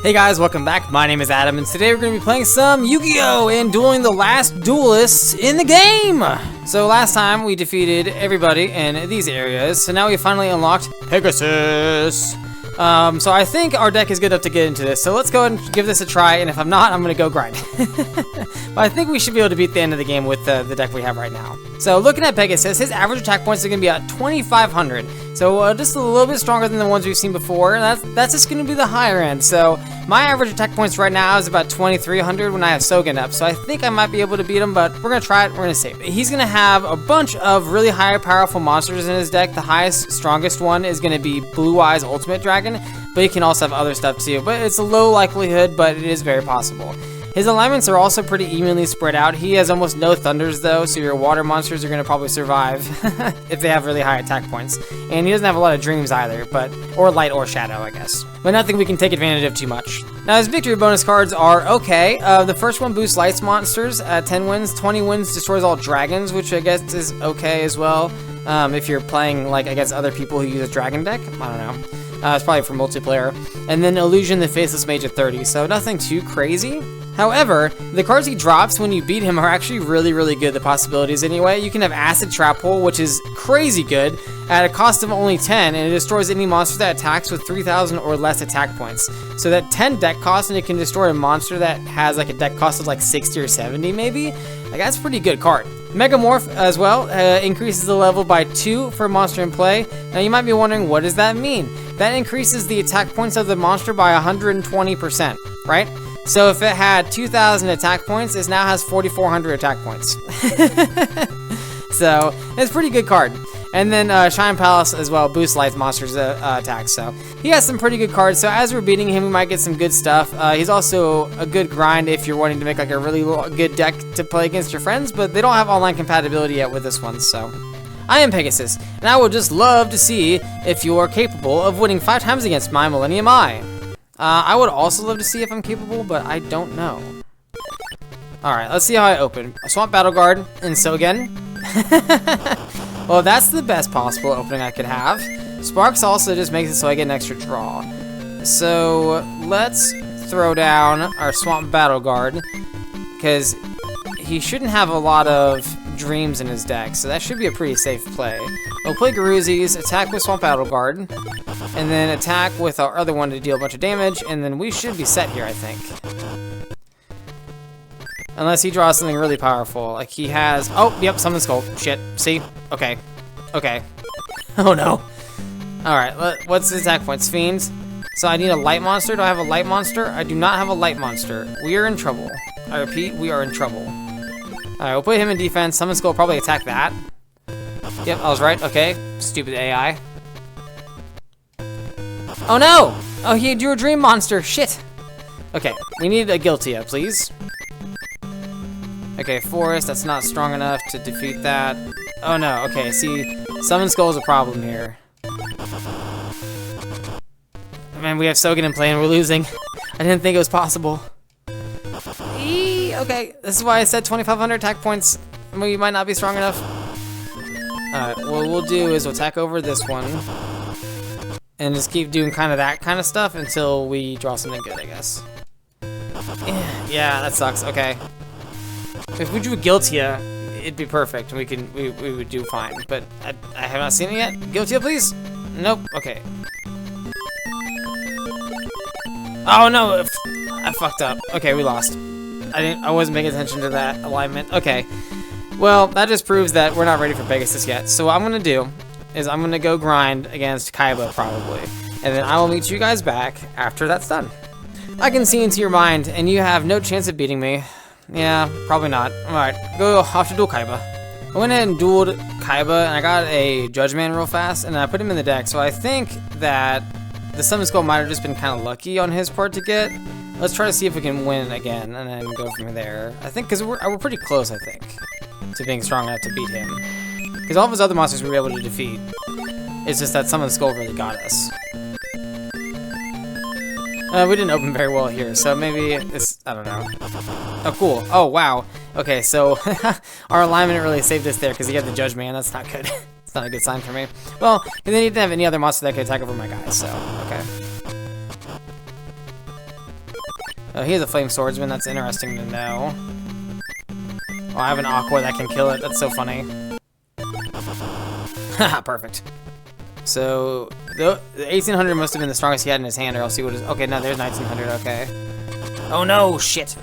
Hey guys, welcome back. My name is Adam, and today we're going to be playing some Yu-Gi-Oh! And dueling the last duelists in the game! So last time we defeated everybody in these areas, so now we finally unlocked Pegasus! So I think our deck is good enough to get into this, so let's go ahead and give this a try, and if I'm not, I'm going to go grind. But I think we should be able to beat the end of the game with the deck we have right now. So looking at Pegasus, his average attack points are going to be at 2,500. So just a little bit stronger than the ones we've seen before, and that's just going to be the higher end. So my average attack points right now is about 2,300 when I have Sogen up, so I think I might be able to beat him, but we're going to try it, we're going to save it. He's going to have a bunch of really high powerful monsters in his deck. The highest, strongest one is going to be Blue Eyes Ultimate Dragon, but he can also have other stuff too. But it's a low likelihood, but it is very possible. His alignments are also pretty evenly spread out. He has almost no thunders though, so your water monsters are going to probably survive if they have really high attack points. And he doesn't have a lot of dreams either, or light or shadow, I guess. But nothing we can take advantage of too much. Now his victory bonus cards are okay. The first one boosts lights monsters at 10 wins. 20 wins destroys all dragons, which I guess is okay as well. If you're playing like against other people who use a dragon deck, I don't know. It's probably for multiplayer. And then Illusion the Faceless Mage at 30, so nothing too crazy. However, the cards he drops when you beat him are actually really good, the possibilities anyway. You can have Acid Trap Hole, which is crazy good, at a cost of only 10, and it destroys any monster that attacks with 3,000 or less attack points. So that 10 deck cost, and it can destroy a monster that has like a deck cost of like 60 or 70 maybe. Like that's a pretty good card. Megamorph as well increases the level by 2 for a monster in play. Now you might be wondering, what does that mean? That increases the attack points of the monster by 120%, right? So if it had 2,000 attack points, it now has 4,400 attack points. So it's a pretty good card. And then Shine Palace as well boosts light monsters' attacks. So he has some pretty good cards. So as we're beating him, we might get some good stuff. He's also a good grind if you're wanting to make like a really good deck to play against your friends, but they don't have online compatibility yet with this one. So I am Pegasus, and I would just love to see if you're capable of winning 5 times against my Millennium Eye. I would also love to see if I'm capable, but I don't know. Alright, let's see how I open. A Swamp Battle Guard and Sogen. Well, that's the best possible opening I could have. Sparks also just makes it so I get an extra draw. So let's throw down our Swamp Battle Guard, because he shouldn't have a lot of dreams in his deck, so that should be a pretty safe play. We'll play Garuzzi's, attack with Swamp Battle Guard, and then attack with our other one to deal a bunch of damage, and then we should be set here, I think. Unless he draws something really powerful, like he has... Oh, yep, Summon Skull. Shit. See? Okay. Okay. Oh, no. Alright, what's his attack points? Fiends. So I need a light monster. Do I have a light monster? I do not have a light monster. We are in trouble. I repeat, we are in trouble. Alright, we'll put him in defense. Summon Skull will probably attack that. Yep, I was right. Okay. Stupid AI. Oh, no! Oh, he drew a dream monster. Shit. Okay, we need a Guiltia, please. Okay, Forest, that's not strong enough to defeat that. Oh no, okay, see, Summon Skull is a problem here. Man, we have Sogen in play and we're losing. I didn't think it was possible. Okay, this is why I said 2,500 attack points. We might not be strong enough. Alright, what we'll do is we'll attack over this one. And just keep doing kind of that kind of stuff until we draw something good, I guess. Yeah, that sucks, okay. If we drew a Guiltia, it'd be perfect. We would do fine. But I have not seen it yet. Guiltia, please. Nope. Okay. Oh no! I fucked up. Okay, we lost. I wasn't paying attention to that alignment. Okay. Well, that just proves that we're not ready for Pegasus yet. So what I'm gonna do is I'm gonna go grind against Kaiba probably, and then I will meet you guys back after that's done. I can see into your mind, and you have no chance of beating me. Yeah, probably not. Alright, go off to duel Kaiba. I went ahead and dueled Kaiba, and I got a Judge Man real fast, and I put him in the deck, so I think that the Summon Skull might have just been kind of lucky on his part to get. Let's try to see if we can win again, and then go from there. I think, because we're pretty close, I think, to being strong enough to beat him. Because all of his other monsters we were able to defeat. It's just that Summon Skull really got us. We didn't open very well here, so maybe it's, I don't know. Oh, cool. Oh, wow. Okay, so our alignment really saved us there because he had the Judge Man. That's not good. It's not a good sign for me. Well, and then he didn't have any other monster that could attack over my guys, so, okay. He has a flame swordsman. That's interesting to know. Oh, I have an aqua that can kill it. That's so funny. Haha, perfect. So, the 1800 must have been the strongest he had in his hand, or else he would have... Okay, no, there's 1900, okay. Oh no, shit.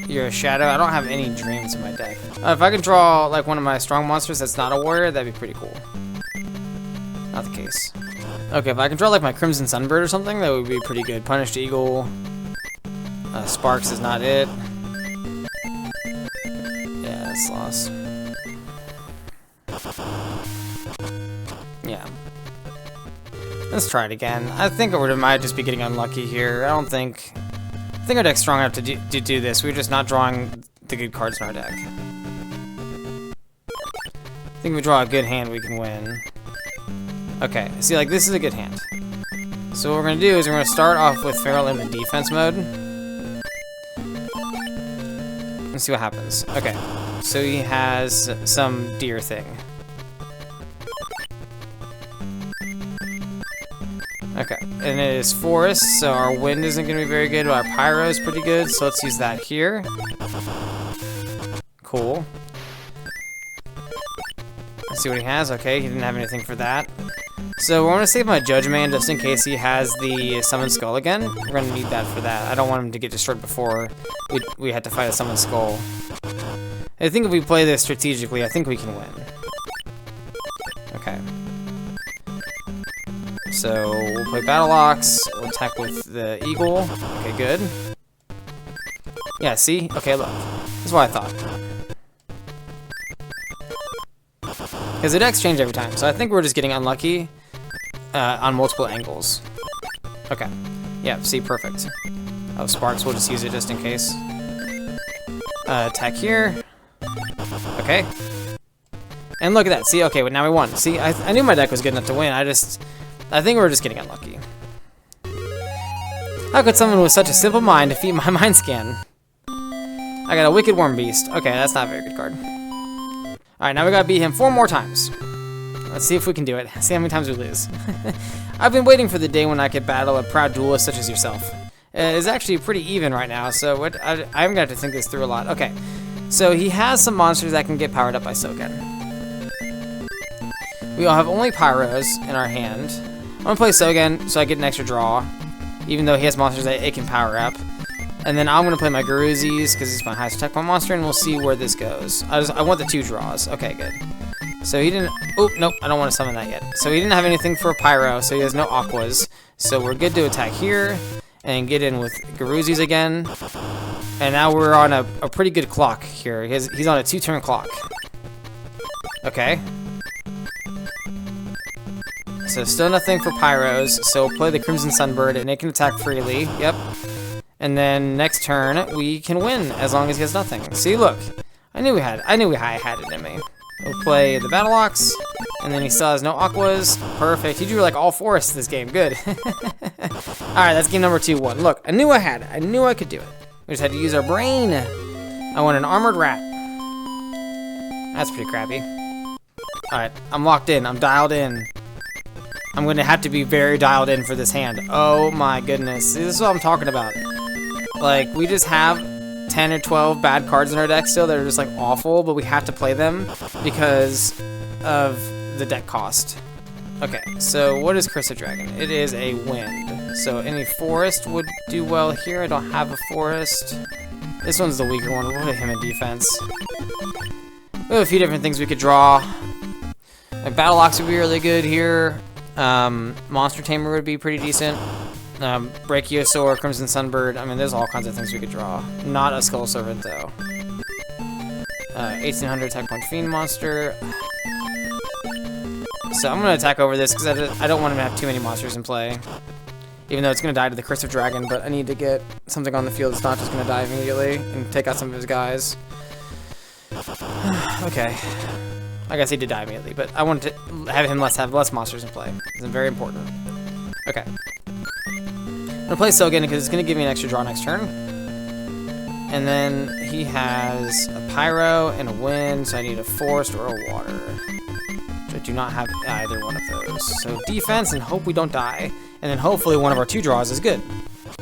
You're a shadow. I don't have any dreams in my deck. If I could draw, like, one of my strong monsters that's not a warrior, that'd be pretty cool. Not the case. Okay, if I can draw, like, my Crimson Sunbird or something, that would be pretty good. Punished Eagle. Sparks is not it. Yeah, that's lost. Yeah. Let's try it again. I think we might just be getting unlucky here. I think our deck's strong enough to do this. We're just not drawing the good cards in our deck. I think if we draw a good hand, we can win. Okay, see, like, this is a good hand. So what we're gonna do is we're gonna start off with Feral in the defense mode. Let's see what happens. Okay, so he has some deer thing. Okay, and it is forest, so our wind isn't going to be very good, but our pyro is pretty good, so let's use that here. Cool. Let's see what he has. Okay, he didn't have anything for that. So we're going to save my Judge Man just in case he has the Summon Skull again. We're going to need that for that. I don't want him to get destroyed before we had to fight a Summon Skull. I think if we play this strategically, I think we can win. Okay. So we'll play Battle Ox, we'll attack with the Eagle. Okay, good. Yeah, see? Okay, look. That's what I thought. Because the decks change every time, so I think we're just getting unlucky on multiple angles. Okay. Yeah, see, perfect. Oh, Sparks, we'll just use it just in case. Attack here. Okay. And look at that. See, okay, well, now we won. See, I knew my deck was good enough to win. I think we're just getting unlucky. How could someone with such a simple mind defeat my mind scan? I got a Wicked Worm Beast. Okay, that's not a very good card. Alright, now we gotta beat him 4 more times. Let's see if we can do it. See how many times we lose. I've been waiting for the day when I could battle a proud duelist such as yourself. It's actually pretty even right now, so I'm gonna have to think this through a lot. Okay, so he has some monsters that can get powered up by Sogen. We all have only Pyros in our hand. I'm gonna play Sogen so I get an extra draw, even though he has monsters that it can power up. And then I'm gonna play my Garuzis because it's my highest attack point monster, and we'll see where this goes. I want the 2 draws. Okay, good. So he didn't. Oh nope, I don't want to summon that yet. So he didn't have anything for Pyro, so he has no Aquas. So we're good to attack here and get in with Garuzis again. And now we're on a pretty good clock here. He's on a 2-turn clock. Okay. So still nothing for Pyros, so we'll play the Crimson Sunbird, and it can attack freely. Yep. And then next turn, we can win, as long as he has nothing. See, look. I knew I had it in me. We'll play the Battle Ox, and then he still has no Aquas. Perfect. He drew, like, all forests this game. Good. Alright, that's game number 2-1. Look, I knew I had it. I knew I could do it. We just had to use our brain. I want an Armored Rat. That's pretty crappy. Alright, I'm locked in. I'm dialed in. I'm going to have to be very dialed in for this hand. Oh my goodness. See, this is what I'm talking about. Like, we just have 10 or 12 bad cards in our deck still that are just, like, awful, but we have to play them because of the deck cost. Okay, so what is Curse of Dragon? It is a wind. So any forest would do well here. I don't have a forest. This one's the weaker one. We'll put him in defense. We have a few different things we could draw. Like, Battle Ox would be really good here. Monster Tamer would be pretty decent. Brachiosaur, Crimson Sunbird. I mean, there's all kinds of things we could draw. Not a Skull Servant, though. 1800 attack point Fiend monster. So I'm going to attack over this because I don't want him to have too many monsters in play. Even though it's going to die to the Curse of Dragon, but I need to get something on the field that's not just going to die immediately and take out some of his guys. Okay. I guess he did die immediately, but I wanted to have him have less monsters in play. It's very important. Okay. I'm going to play Sogen because it's going to give me an extra draw next turn. And then he has a Pyro and a Wind, so I need a Forest or a Water. Which I do not have either one of those. So defense and hope we don't die. And then hopefully one of our 2 draws is good.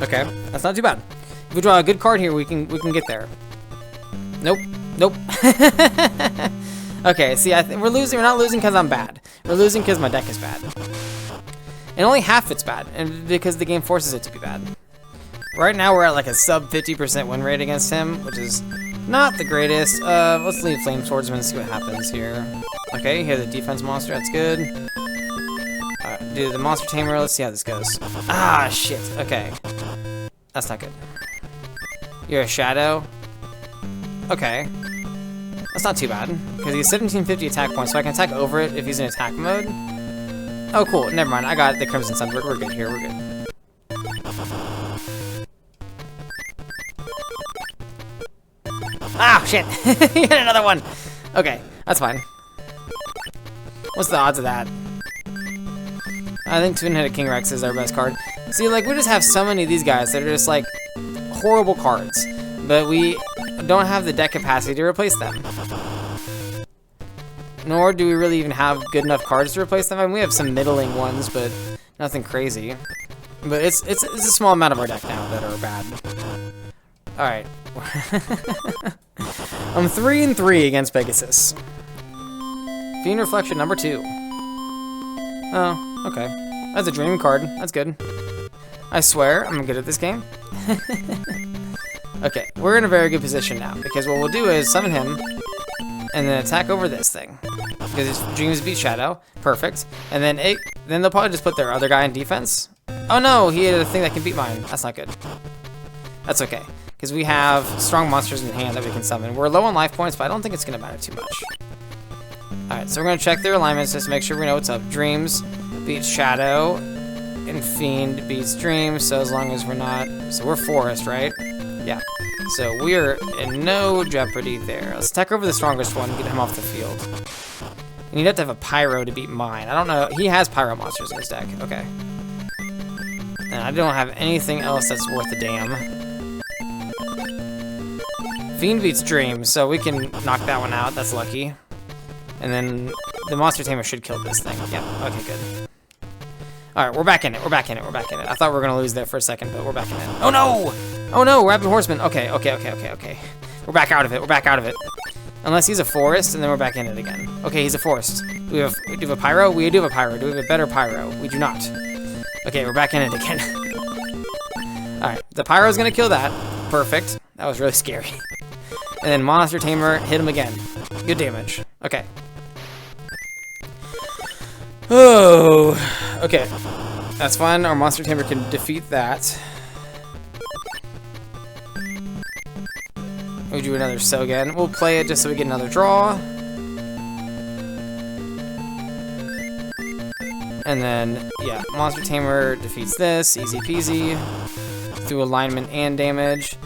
Okay, that's not too bad. If we draw a good card here, we can get there. Nope. Nope. Okay, see, we're losing. We're not losing because I'm bad. We're losing because my deck is bad. And only half it's bad, and because the game forces it to be bad. Right now, we're at like a sub 50% win rate against him, which is not the greatest. Let's leave Flame Swordsman and see what happens here. Okay, here's the defense monster. That's good. Alright, do the monster tamer. Let's see how this goes. Ah, shit. Okay, that's not good. You're a shadow. Okay. That's not too bad, because he's 1750 attack points, so I can attack over it if he's in attack mode. Oh, cool. Never mind. I got the Crimson Sunbird. We're good here. We're good. Ah, shit. You got another one. Okay, that's fine. What's the odds of that? I think Twin-Headed King Rex is our best card. See, like, we just have so many of these guys that are just, like, horrible cards, but we don't have the deck capacity to replace them. Nor do we really even have good enough cards to replace them. I mean, we have some middling ones, but nothing crazy. But it's a small amount of our deck now that are bad. All right. I'm 3-3 against Pegasus. Fiend Reflection number 2. Oh, okay. That's a dream card. That's good. I swear, I'm good at this game. Okay, we're in a very good position now, because what we'll do is summon him, and then attack over this thing. Because his dreams beat Shadow. Perfect. And then they'll probably just put their other guy in defense. Oh no, he had a thing that can beat mine. That's not good. That's okay. Because we have strong monsters in hand that we can summon. We're low on life points, but I don't think it's going to matter too much. Alright, so we're going to check their alignments just to make sure we know what's up. Dreams beats Shadow, and Fiend beats Dreams, so as long as we're not... So we're Forest, right? Yeah. So we're in no jeopardy there. Let's attack over the strongest one and get him off the field. And you'd have to have a Pyro to beat mine. I don't know. He has Pyro monsters in his deck. Okay. And I don't have anything else that's worth a damn. Fiend beats Dream, so we can knock that one out. That's lucky. And then the Monster Tamer should kill this thing. Yeah, okay, good. Alright, we're back in it. We're back in it. We're back in it. I thought we were going to lose there for a second, but we're back in it. Oh no! Oh no, Rapid Horseman. Okay. We're back out of it. We're back out of it. Unless he's a forest, and then we're back in it again. Okay, he's a forest. Do we have a Pyro? We do have a Pyro. Do we have a better Pyro? We do not. Okay, we're back in it again. Alright, the Pyro's going to kill that. Perfect. That was really scary. And then Monster Tamer, hit him again. Good damage. Okay. Oh, okay. That's fine. Our Monster Tamer can defeat that. We'll do another Sogen. We'll play it just so we get another draw. And then, yeah, Monster Tamer defeats this. Easy peasy. Through alignment and damage.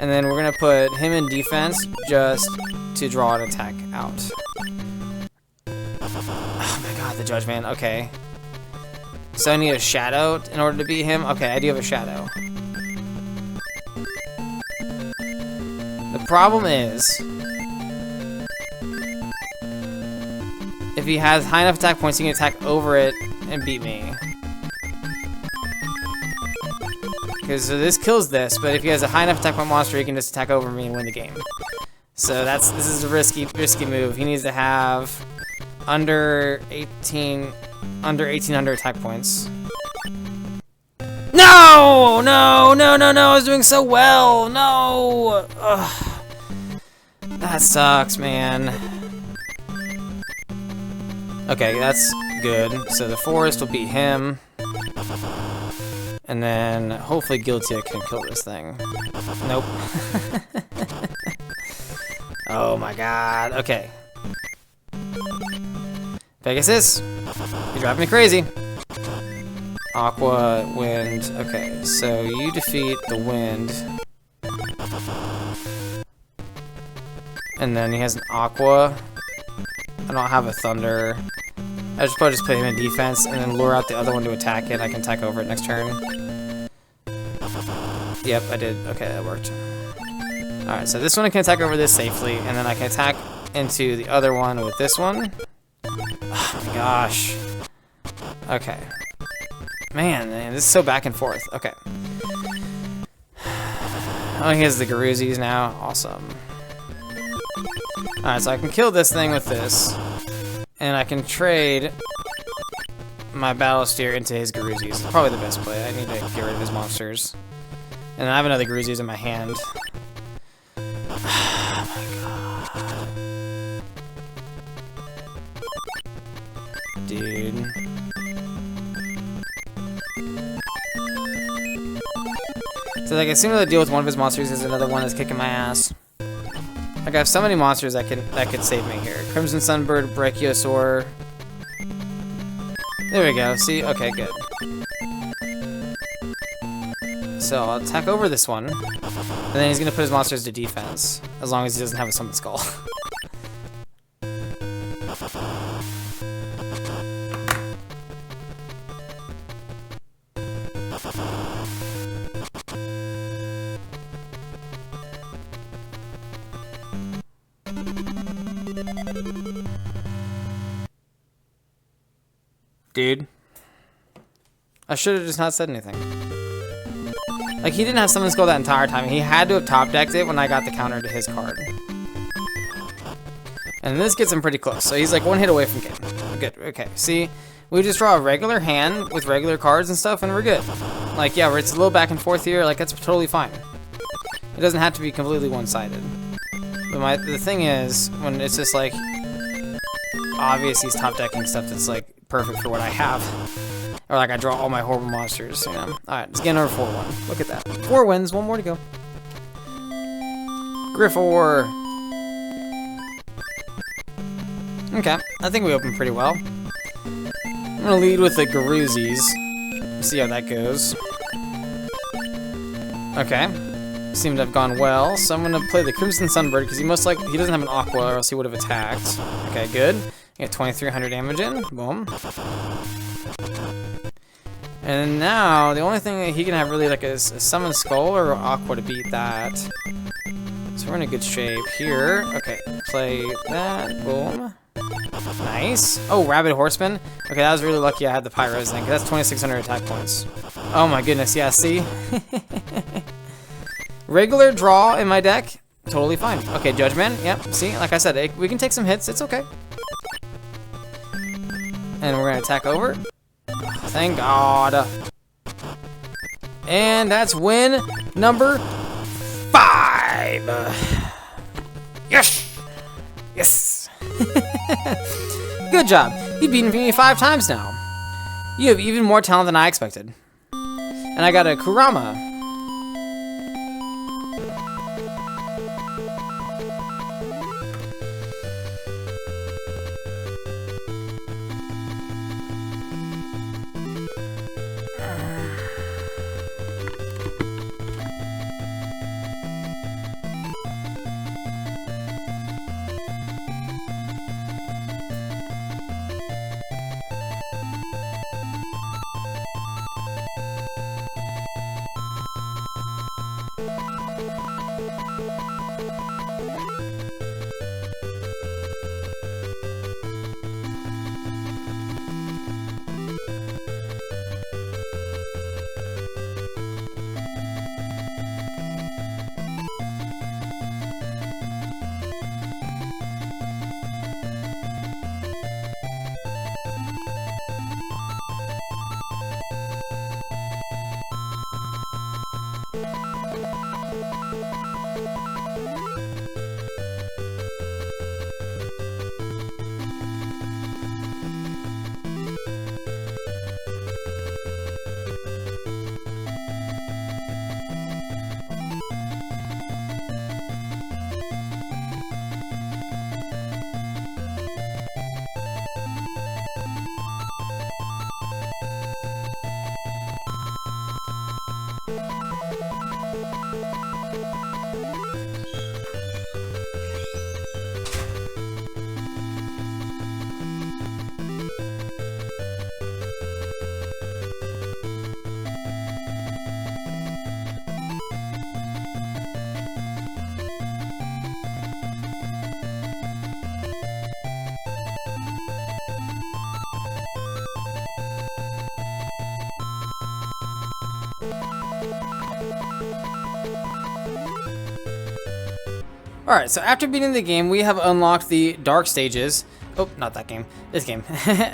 And then we're going to put him in defense just to draw an attack out. Oh my god, the Judge Man. Okay. So I need a Shadow in order to beat him? Okay, I do have a Shadow. The problem is, if he has high enough attack points, he can attack over it and beat me. Because so this kills this, but if he has a high enough attack point monster, he can just attack over me and win the game. So this is a risky move. He needs to have under 1800 attack points. No! I was doing so well. No! Ugh. That sucks, man. Okay, that's good. So the forest will beat him. And then hopefully Guiltia can kill this thing. Nope. Oh my god. Okay. Pegasus, you're driving me crazy. Aqua, wind. Okay, so you defeat the wind. And then he has an aqua. I don't have a thunder. I should probably just put him in defense and then lure out the other one to attack it. I can attack over it next turn. Yep, I did. Okay, that worked. Alright, so this one I can attack over this safely, and then I can attack into the other one with this one. Oh my gosh. Okay. Man, this is so back and forth. Okay. Oh, he has the Garuzis now. Awesome. Alright, so I can kill this thing with this. And I can trade my Battle Steer into his Garuzis. Probably the best play. I need to get rid of his monsters. And I have another Garuzis in my hand. Oh my god. Dude. So like, I seem to deal with one of his monsters is another one that's kicking my ass. Like, I have so many monsters that could save me here. Crimson Sunbird, Brachiosaur. There we go. See? Okay, good. So I'll attack over this one, and then he's gonna put his monsters to defense, as long as he doesn't have a Summon Skull. Dude. I should have just not said anything. Like, he didn't have Summon Skull that entire time. He had to have top decked it when I got the counter to his card. And this gets him pretty close. So he's like one hit away from game. Good. Okay. See? We just draw a regular hand with regular cards and stuff, and we're good. Like, yeah, it's a little back and forth here. Like, that's totally fine. It doesn't have to be completely one-sided. But the thing is, when it's just like obvious he's top decking stuff that's like perfect for what I have. Or like I draw all my horrible monsters, you know. Alright, let's get another 4-1. Look at that. 4 wins, 1 more to go. Griffor. Okay, I think we opened pretty well. I'm gonna lead with the Garuzis. See how that goes. Okay. Seemed to have gone well, so I'm gonna play the Crimson Sunbird because he doesn't have an Aqua, or else he would have attacked. Okay, good. Get 2,300 damage in. Boom. And now the only thing that he can have really like is a Summon Skull or Aqua to beat that. So we're in a good shape here. Okay, play that. Boom. Nice. Oh, Rabid Horseman. Okay, that was really lucky I had the Pyros then, because that's 2,600 attack points. Oh my goodness, yeah, see? Regular draw in my deck, totally fine. Okay, Judgment, yep, see, like I said, we can take some hits, it's okay. And we're gonna attack over. Thank God. And that's win number 5. Yes! Yes! Good job. You've beaten me 5 times now. You have even more talent than I expected. And I got a Kurama. Alright, so after beating the game, we have unlocked the dark stages. Oh, not that game. This game.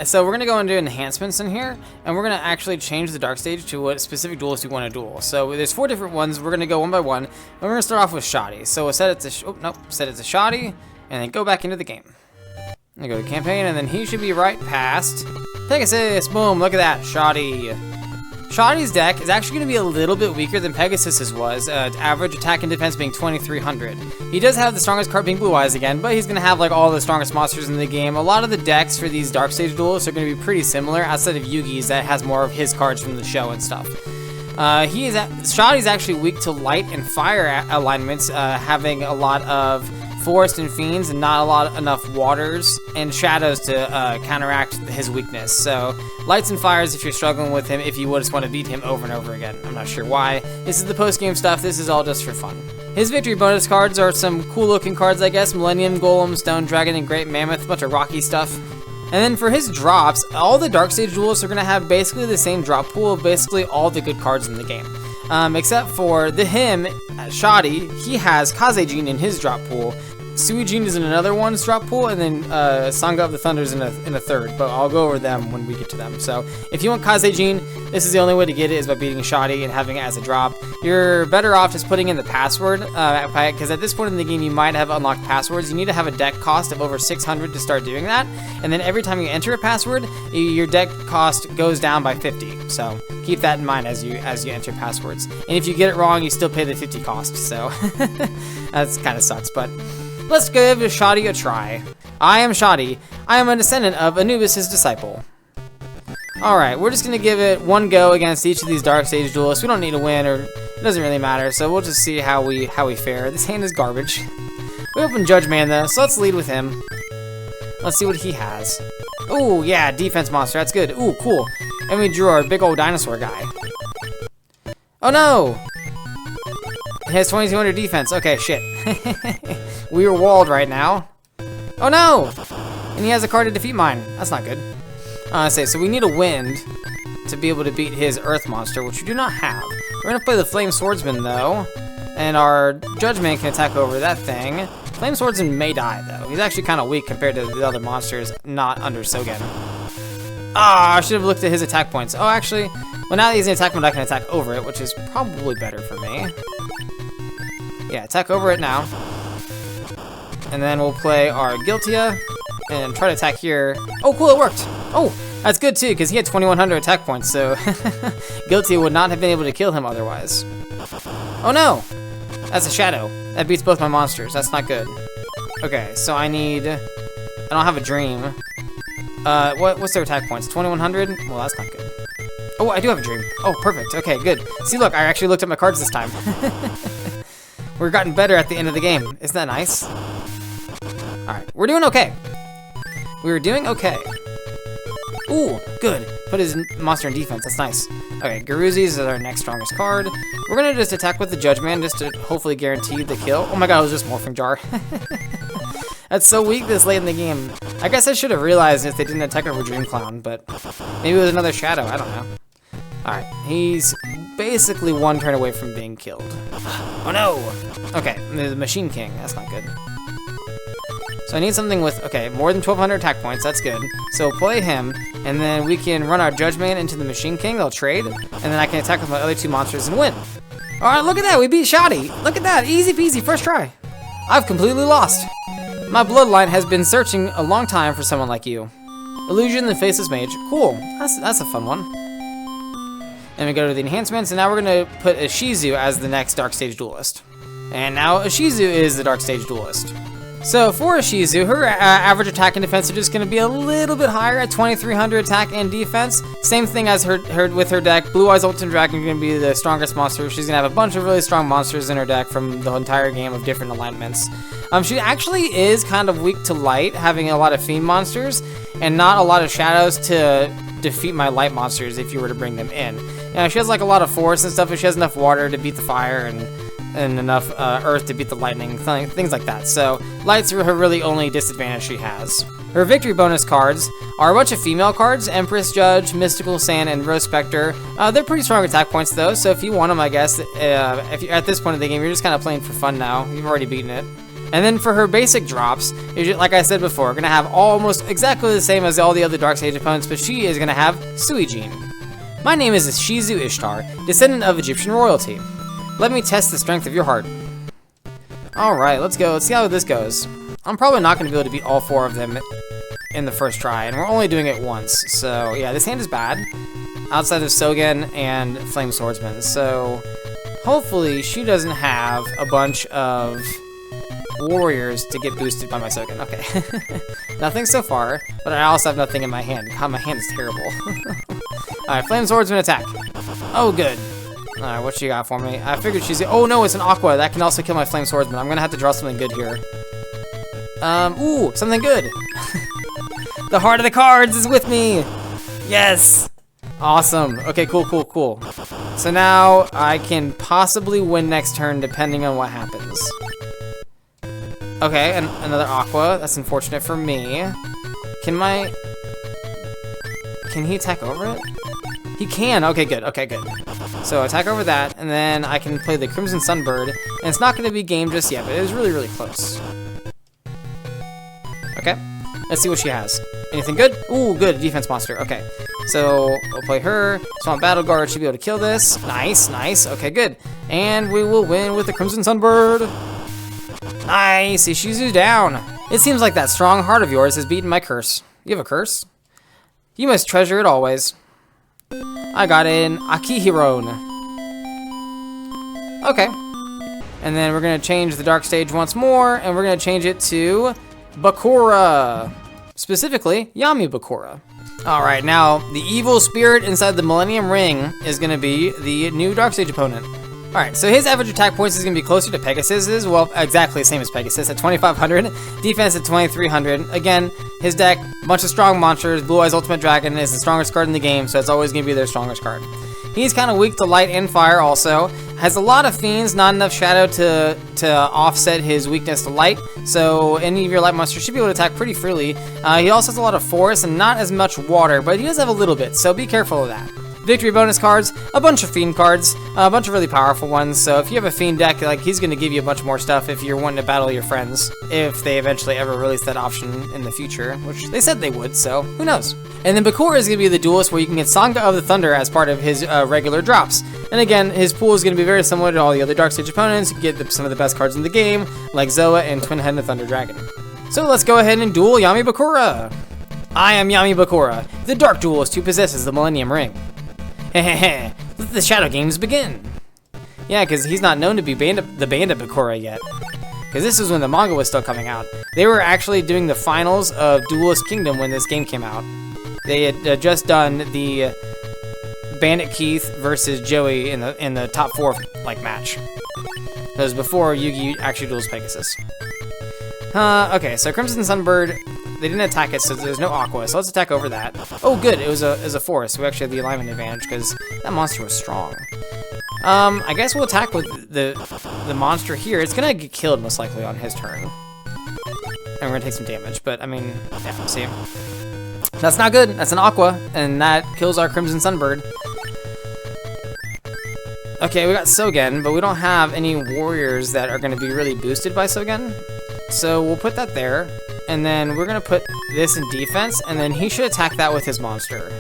So we're going to go and do enhancements in here, and we're going to actually change the dark stage to what specific duelist we want to duel. So there's 4 different ones. We're going to go one by one, and we're going to start off with Shadi. So we'll set it to, set it to Shadi, and then go back into the game. And go to campaign, and then he should be right past Pegasus. Boom, look at that, Shadi. Shadi's deck is actually going to be a little bit weaker than Pegasus's was, average attack and defense being 2300. He does have the strongest card being Blue Eyes again, but he's going to have like all the strongest monsters in the game. A lot of the decks for these Dark Stage duelists are going to be pretty similar, outside of Yugi's that has more of his cards from the show and stuff. Shadi's actually weak to light and fire alignments, having a lot of forest and fiends and not enough waters and shadows to counteract his weakness. So lights and fires if you're struggling with him, if you just want to beat him over and over again. I'm not sure why. This is the post-game stuff. This is all just for fun. His victory bonus cards are some cool looking cards, I guess. Millennium Golem, Stone Dragon, and Great Mammoth. A bunch of rocky stuff. And then for his drops, all the Dark Stage duelists are going to have basically the same drop pool of basically all the good cards in the game. Except for Shadi, he has Kazejin in his drop pool. Suijin is in another one's drop pool, and then Sangha of the Thunder's in a third, but I'll go over them when we get to them. So if you want Kazejin, this is the only way to get it, is by beating Shadi and having it as a drop. You're better off just putting in the password, because at this point in the game you might have unlocked passwords. You need to have a deck cost of over 600 to start doing that, and then every time you enter a password, your deck cost goes down by 50. So keep that in mind as you enter passwords. And if you get it wrong, you still pay the 50 cost, so that's kind of sucks, but let's give Shadi a try. I am Shadi. I am a descendant of Anubis, his disciple. Alright, we're just going to give it one go against each of these Dark Stage duelists. We don't need to win, or it doesn't really matter, so we'll just see how we fare. This hand is garbage. We open Judge Man, though, so let's lead with him. Let's see what he has. Ooh, yeah, defense monster. That's good. Ooh, cool. And we drew our big old dinosaur guy. Oh, no! He has 2200 defense. Okay, shit. We are walled right now. Oh no! And he has a card to defeat mine. That's not good. So we need a wind to be able to beat his earth monster, which we do not have. We're gonna play the Flame Swordsman though, and our Judgment can attack over that thing. Flame Swordsman may die though. He's actually kind of weak compared to the other monsters not under Sogen. Ah, I should have looked at his attack points. Oh, actually, well now that he's in attack mode, I can attack over it, which is probably better for me. Yeah, attack over it now. And then we'll play our Guiltia and try to attack here. Oh, cool, it worked. Oh, that's good too, because he had 2100 attack points, so Guiltia would not have been able to kill him otherwise. Oh no, that's a shadow. That beats both my monsters. That's not good. Okay, so I don't have a dream. What's their attack points? 2100? Well, that's not good. Oh, I do have a dream. Oh, perfect. Okay, good. See, look, I actually looked at my cards this time. We're gotten better at the end of the game. Isn't that nice? Alright, we're doing okay. We were doing okay. Ooh, good. Put his monster in defense. That's nice. Okay, Garuzi's is our next strongest card. We're gonna just attack with the Judge Man just to hopefully guarantee the kill. Oh my god, it was just Morphing Jar. That's so weak this late in the game. I guess I should have realized if they didn't attack over Dream Clown, but maybe it was another shadow. I don't know. Alright, he's basically one turn away from being killed. Oh no! Okay, the Machine King. That's not good. So I need something with, okay, more than 1200 attack points. That's good. So play him, and then we can run our Judge Man into the Machine King. They'll trade, and then I can attack with my other 2 monsters and win. Alright, look at that. We beat Shadi. Look at that. Easy peasy. First try. I've completely lost. My bloodline has been searching a long time for someone like you. Illusion, the Faceless Mage. Cool. That's a fun one. And we go to the enhancements, and now we're going to put Ishizu as the next Dark Stage duelist. And now Ishizu is the Dark Stage duelist. So for Ishizu, her average attack and defense are just going to be a little bit higher at 2300 attack and defense. Same thing as her with her deck. Blue Eyes Ultimate Dragon is going to be the strongest monster. She's going to have a bunch of really strong monsters in her deck from the entire game of different alignments. She actually is kind of weak to light, having a lot of fiend monsters and not a lot of shadows to defeat my light monsters if you were to bring them in. She has like a lot of force and stuff, but she has enough water to beat the fire and enough earth to beat the lightning, things like that. So light's her really only disadvantage she has. Her victory bonus cards are a bunch of female cards: Empress, Judge, Mystical Sand, and Rose Spectre. They're pretty strong attack points though, so if you want them, I guess, if you're at this point of the game, you're just kind of playing for fun now. You've already beaten it. And then for her basic drops, like I said before, gonna have almost exactly the same as all the other Dark Stage opponents, but she is gonna have Suijin. My name is Ishizu Ishtar, descendant of Egyptian royalty. Let me test the strength of your heart. Alright, let's go. Let's see how this goes. I'm probably not gonna be able to beat all 4 of them in the first try, and we're only doing it once. So yeah, this hand is bad, outside of Sogen and Flame Swordsman. So hopefully she doesn't have a bunch of warriors to get boosted by my Sogen. Okay. Nothing so far, but I also have nothing in my hand. God, my hand is terrible. Alright, Flame Swordsman attack. Oh, good. Alright, what you got for me? I figured she's... Oh, no, it's an Aqua. That can also kill my Flame Swordsman. I'm gonna have to draw something good here. Ooh, something good. The heart of the cards is with me. Yes. Awesome. Okay, cool, cool, cool. So now I can possibly win next turn depending on what happens. Okay, and another Aqua. That's unfortunate for me. Can he attack over it? He can. Okay, good. Okay, good. So attack over that, and then I can play the Crimson Sunbird, and it's not going to be game just yet, but it is really, really close. Okay, let's see what she has. Anything good? Ooh, good. Defense monster. Okay, so we'll play her. Swamp Battle Guard should be able to kill this. Nice, nice. Okay, good. And we will win with the Crimson Sunbird. Nice. Ishizu down. It seems like that strong heart of yours has beaten my curse. You have a curse? You must treasure it always. I got an Akihiron. Okay. And then we're going to change the Dark Stage once more, and we're going to change it to Bakura. Specifically, Yami Bakura. Alright, now, the evil spirit inside the Millennium Ring is going to be the new Dark Stage opponent. Alright, so his average attack points is going to be closer to Pegasus's. Well, exactly the same as Pegasus at 2,500. Defense at 2,300. Again, his deck, a bunch of strong monsters. Blue Eyes Ultimate Dragon is the strongest card in the game, so it's always going to be their strongest card. He's kind of weak to light and fire also. Has a lot of fiends, not enough shadow to offset his weakness to light. So any of your light monsters should be able to attack pretty freely. He also has a lot of forest and not as much water, but he does have a little bit, so be careful of that. Victory bonus cards, a bunch of fiend cards, a bunch of really powerful ones. So if you have a fiend deck, like, he's going to give you a bunch more stuff if you're wanting to battle your friends, if they eventually ever release that option in the future, which they said they would, so who knows. And then Bakura is going to be the duelist where you can get Sangha of the Thunder as part of his regular drops. And again, his pool is going to be very similar to all the other Dark Stage opponents. You can get some of the best cards in the game, like Zoa and Twin-Headed Thunder Dragon. So let's go ahead and duel Yami Bakura. I am Yami Bakura, the Dark Duelist who possesses the Millennium Ring. Hehehe, let the Shadow Games begin. Yeah, because he's not known to be the Bandit Bakura yet. Because this is when the manga was still coming out. They were actually doing the finals of Duelist Kingdom when this game came out. They had just done the Bandit Keith versus Joey in the top 4 like match. That was before Yugi actually duels Pegasus. Okay, so Crimson Sunbird, they didn't attack it, so there's no Aqua, so let's attack over that. Oh, good, it was a forest. We actually had the alignment advantage, because that monster was strong. I guess we'll attack with the monster here. It's gonna get killed, most likely, on his turn. And we're gonna take some damage, but, I mean, yeah, see. That's not good, that's an Aqua, and that kills our Crimson Sunbird. Okay, we got Sogen, but we don't have any warriors that are gonna be really boosted by Sogen. So we'll put that there, and then we're gonna put this in defense, and then he should attack that with his monster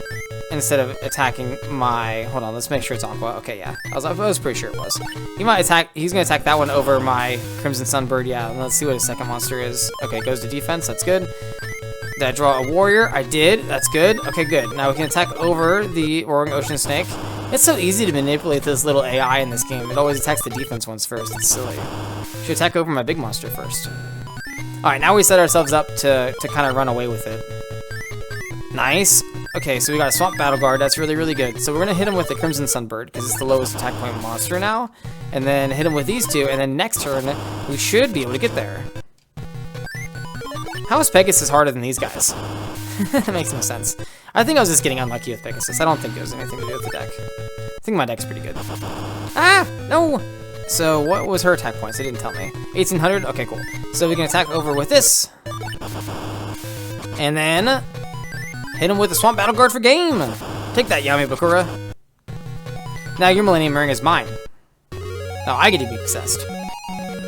instead of attacking my. Hold on, let's make sure it's Aqua. Okay, yeah, I was pretty sure it was. He's gonna attack that one over my Crimson Sunbird. Yeah, and let's see what his second monster is. Okay, goes to defense. That's good. Did I draw a warrior? I did. That's good. Okay, good. Now we can attack over the Roaring Ocean Snake. It's so easy to manipulate this little AI in this game. It always attacks the defense ones first. It's silly. Should attack over my big monster first. Alright, now we set ourselves up to kind of run away with it. Nice. Okay, so we got a Swamp Battle Guard. That's really, really good. So we're going to hit him with the Crimson Sunbird, because it's the lowest attack point monster now. And then hit him with these two, and then next turn, we should be able to get there. How is Pegasus harder than these guys? That makes no sense. I think I was just getting unlucky with Pegasus. I don't think it was anything to do with the deck. I think my deck's pretty good. Ah! No! So what was her attack points? They didn't tell me. 1,800? Okay, cool. So we can attack over with this. And then hit him with the Swamp Battle Guard for game. Take that, Yami Bakura. Now your Millennium Ring is mine. Now I get to be possessed.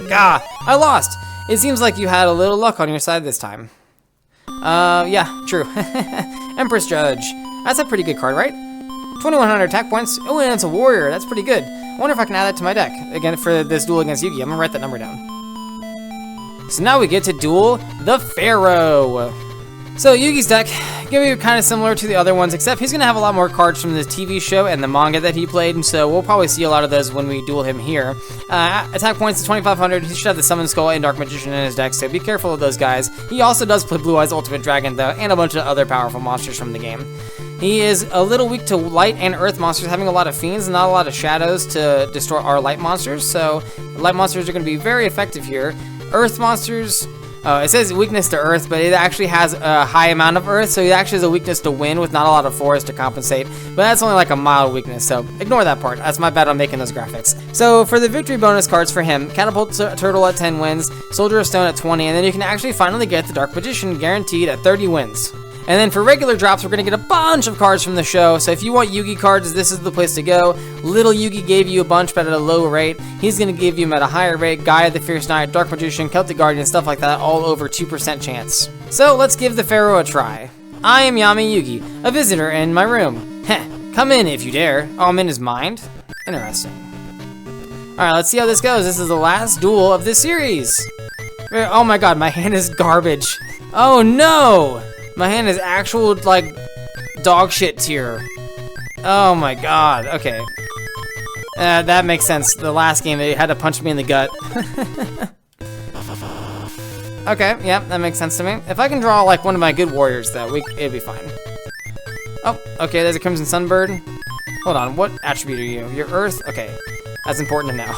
Gah! I lost! It seems like you had a little luck on your side this time. Yeah, true. Empress Judge. That's a pretty good card, right? 2100 attack points. Oh, and it's a warrior. That's pretty good. I wonder if I can add that to my deck. Again, for this duel against Yugi. I'm gonna write that number down. So now we get to duel the Pharaoh. So Yugi's deck gonna be kind of similar to the other ones, except he's gonna have a lot more cards from the TV show and the manga that he played, and so we'll probably see a lot of those when we duel him here. Attack points is 2500. He should have the Summon Skull and Dark Magician in his deck, so be careful of those guys. He also does play Blue Eyes Ultimate Dragon though, and a bunch of other powerful monsters from the game. He is a little weak to light and earth monsters, having a lot of fiends and not a lot of shadows to destroy our light monsters, so light monsters are going to be very effective here. Earth monsters, it says weakness to earth, but it actually has a high amount of earth, so he actually has a weakness to wind with not a lot of forest to compensate, but that's only like a mild weakness, so ignore that part. That's my bad on making those graphics. So for the victory bonus cards for him, Catapult Turtle at 10 wins, Soldier of Stone at 20, and then you can actually finally get the Dark Magician guaranteed at 30 wins. And then for regular drops, we're going to get a bunch of cards from the show, so if you want Yugi cards, this is the place to go. Little Yugi gave you a bunch, but at a low rate. He's going to give you them at a higher rate. Gaia the Fierce Knight, Dark Magician, Celtic Guardian, stuff like that, all over 2% chance. So let's give the Pharaoh a try. I am Yami Yugi, a visitor in my room. Heh, come in if you dare. Oh, I'm in his mind? Interesting. Alright, let's see how this goes. This is the last duel of this series. Oh my god, my hand is garbage. Oh no! My hand is actual, like, dog shit tier. Oh my god, okay. That makes sense. The last game, they had to punch me in the gut. Okay, yeah, that makes sense to me. If I can draw, like, one of my good warriors, though, it'd be fine. Oh, okay, there's a Crimson Sunbird. Hold on, what attribute are you? You're Earth? Okay, that's important to know.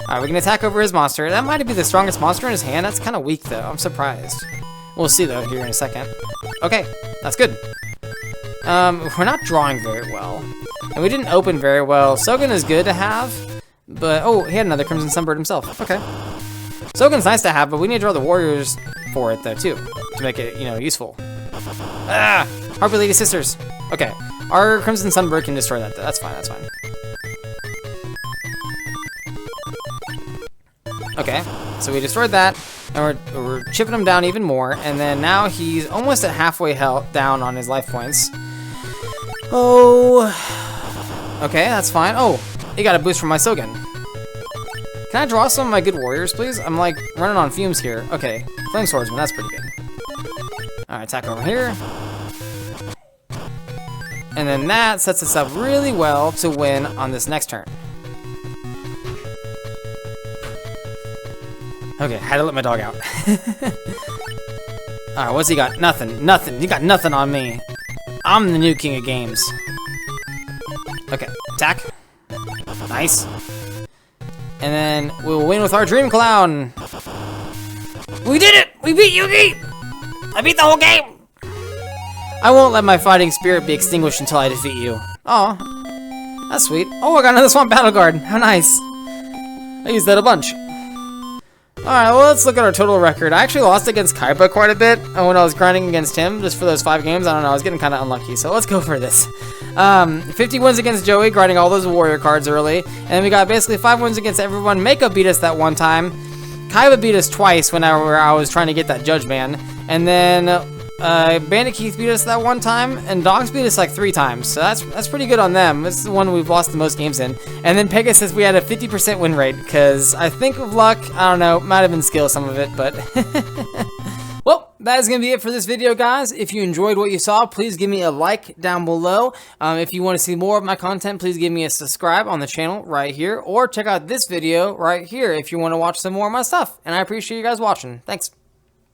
Alright, we can attack over his monster. That might be the strongest monster in his hand. That's kind of weak, though. I'm surprised. We'll see, though, here in a second. Okay, that's good. We're not drawing very well. And we didn't open very well. Sogen is good to have, but... Oh, he had another Crimson Sunbird himself. Okay. Sogen's nice to have, but we need to draw the warriors for it, though, too. To make it, you know, useful. Ah! Harpy Lady Sisters. Okay. Our Crimson Sunbird can destroy that, though. That's fine, that's fine. Okay, so we destroyed that, and we're chipping him down even more, and then now he's almost at halfway down on his life points. Oh, okay, that's fine. Oh, he got a boost from my Sogen. Can I draw some of my good warriors, please? I'm like running on fumes here. Okay, Flame Swordsman, that's pretty good. All right, attack over here. And then that sets us up really well to win on this next turn. Okay, had to let my dog out. Alright, what's he got? Nothing. Nothing. He got nothing on me. I'm the new king of games. Okay, attack. Nice. And then we'll win with our Dream Clown. We did it! We beat Yugi! I beat the whole game! I won't let my fighting spirit be extinguished until I defeat you. Aw. That's sweet. Oh, I got another Swamp Battle Guard. How nice. I used that a bunch. Alright, well, let's look at our total record. I actually lost against Kaiba quite a bit when I was grinding against him, just for those 5 games. I don't know, I was getting kind of unlucky, so let's go for this. 50 wins against Joey, grinding all those warrior cards early, and we got basically 5 wins against everyone. Mako beat us that one time. Kaiba beat us twice when I was trying to get that Judge ban, and then Bandit Keith beat us that one time, and Dogs beat us like 3 times, so that's pretty good on them. This is the one we've lost the most games in. And then Pegasus, we had a 50% win rate, because I think of luck, I don't know, might have been skill, some of it, but... Well, that is going to be it for this video, guys. If you enjoyed what you saw, please give me a like down below. If you want to see more of my content, please give me a subscribe on the channel right here, or check out this video right here if you want to watch some more of my stuff. And I appreciate you guys watching. Thanks.